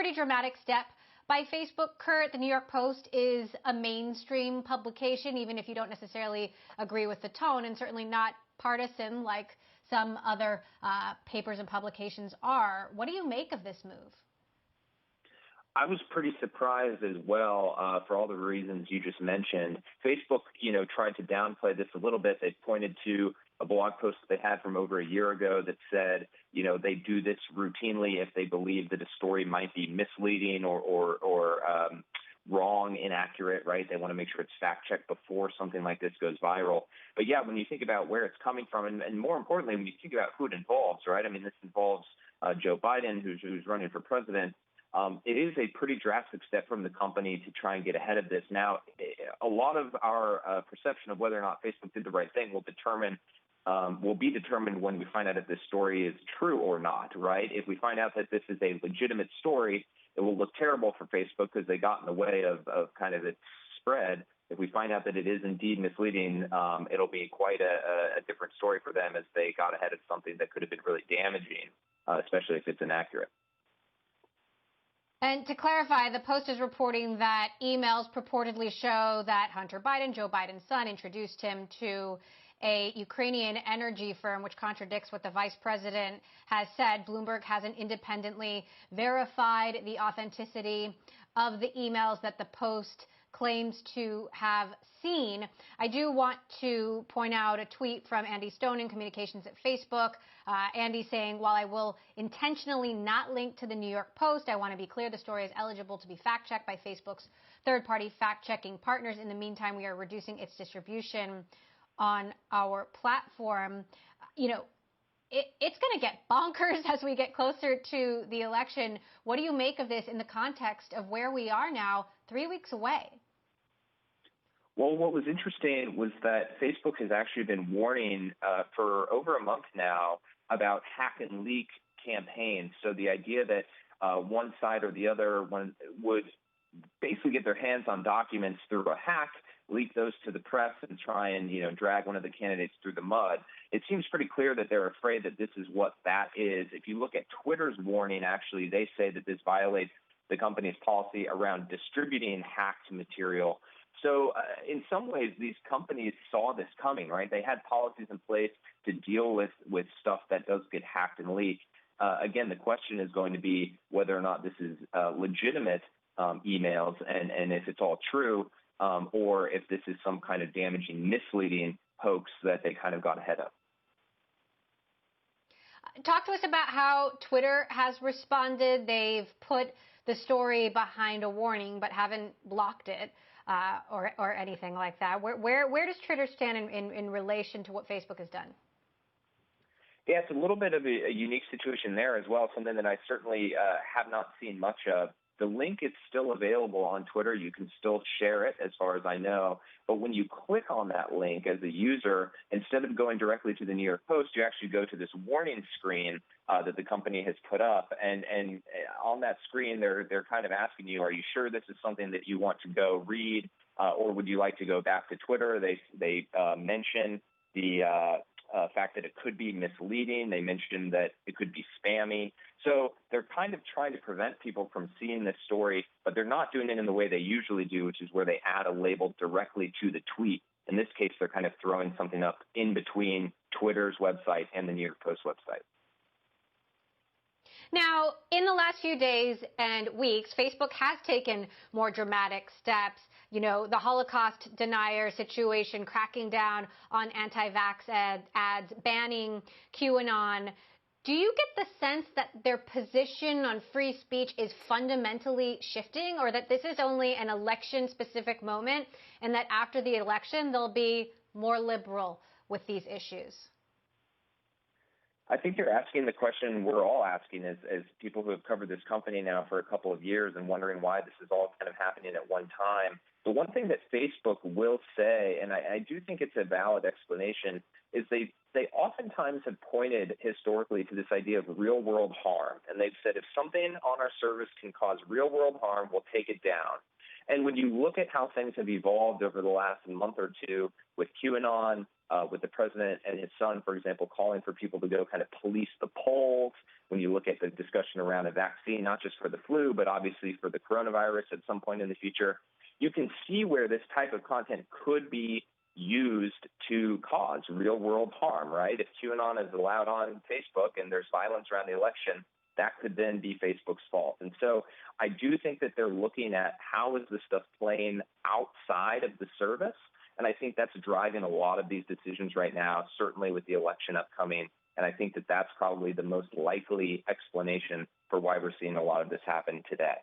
pretty dramatic step by Facebook. Kurt, the New York Post is a mainstream publication, even if you don't necessarily agree with the tone, and certainly not partisan like some other papers and publications are. What do you make of this move? I was pretty surprised as well for all the reasons you just mentioned. Facebook, tried to downplay this a little bit. They pointed to a blog post that they had from over a year ago that said, they do this routinely if they believe that a story might be misleading or wrong, inaccurate, right? They want to make sure it's fact-checked before something like this goes viral. But yeah, when you think about where it's coming from, and more importantly, when you think about who it involves, right? I mean, this involves Joe Biden, who's running for president. It is a pretty drastic step from the company to try and get ahead of this. Now, a lot of our perception of whether or not Facebook did the right thing will be determined when we find out if this story is true or not, right? If we find out that this is a legitimate story, it will look terrible for Facebook because they got in the way of kind of its spread. If we find out that it is indeed misleading, it'll be quite a different story for them as they got ahead of something that could have been really damaging, especially if it's inaccurate. And to clarify, the Post is reporting that emails purportedly show that Hunter Biden, Joe Biden's son, introduced him to a Ukrainian energy firm, which contradicts what the vice president has said. Bloomberg hasn't independently verified the authenticity of the emails that the Post claims to have seen. I do want to point out a tweet from Andy Stone in communications at Facebook. Andy saying, while I will intentionally not link to the New York Post, I want to be clear the story is eligible to be fact-checked by Facebook's third-party fact-checking partners. In the meantime, we are reducing its distribution on our platform. It's going to get bonkers as we get closer to the election. What do you make of this in the context of where we are now, 3 weeks away? Well, what was interesting was that Facebook has actually been warning for over a month now about hack and leak campaigns. So the idea that one side or the other would basically get their hands on documents through a hack, leak those to the press, and try and drag one of the candidates through the mud. It seems pretty clear that they're afraid that this is what that is. If you look at Twitter's warning, actually, they say that this violates the company's policy around distributing hacked material. So in some ways, these companies saw this coming, right? They had policies in place to deal with stuff that does get hacked and leaked. Again, the question is going to be whether or not this is legitimate emails and if it's all true, or if this is some kind of damaging, misleading hoax that they kind of got ahead of. Talk to us about how Twitter has responded. They've put the story behind a warning, but haven't blocked it or anything like that. Where does Twitter stand in relation to what Facebook has done? Yeah, it's a little bit of a unique situation there as well, something that I certainly have not seen much of. The link is still available on Twitter. You can still share it as far as I know. But when you click on that link as a user, instead of going directly to the New York Post, you actually go to this warning screen that the company has put up. And on that screen, they're kind of asking you, are you sure this is something that you want to go read, or would you like to go back to Twitter? They mention the fact that it could be misleading. They mentioned that it could be spammy. So they're kind of trying to prevent people from seeing this story, but they're not doing it in the way they usually do, which is where they add a label directly to the tweet. In this case, they're kind of throwing something up in between Twitter's website and the New York Post website. Now, in the last few days and weeks, Facebook has taken more dramatic steps. The Holocaust denier situation, cracking down on anti-vax ads, banning QAnon. Do you get the sense that their position on free speech is fundamentally shifting, or that this is only an election-specific moment and that after the election they'll be more liberal with these issues? I think you're asking the question we're all asking as people who have covered this company now for a couple of years and wondering why this is all kind of happening at one time. The one thing that Facebook will say, and I do think it's a valid explanation, is they oftentimes have pointed historically to this idea of real-world harm. And they've said if something on our service can cause real-world harm, we'll take it down. And when you look at how things have evolved over the last month or two with QAnon, with the president and his son, for example, calling for people to go kind of police the polls, when you look at the discussion around a vaccine, not just for the flu, but obviously for the coronavirus at some point in the future, you can see where this type of content could be used to cause real world harm, right? If QAnon is allowed on Facebook and there's violence around the election, that could then be Facebook's fault. And so I do think that they're looking at how is this stuff playing outside of the service. And I think that's driving a lot of these decisions right now, certainly with the election upcoming. And I think that that's probably the most likely explanation for why we're seeing a lot of this happen today.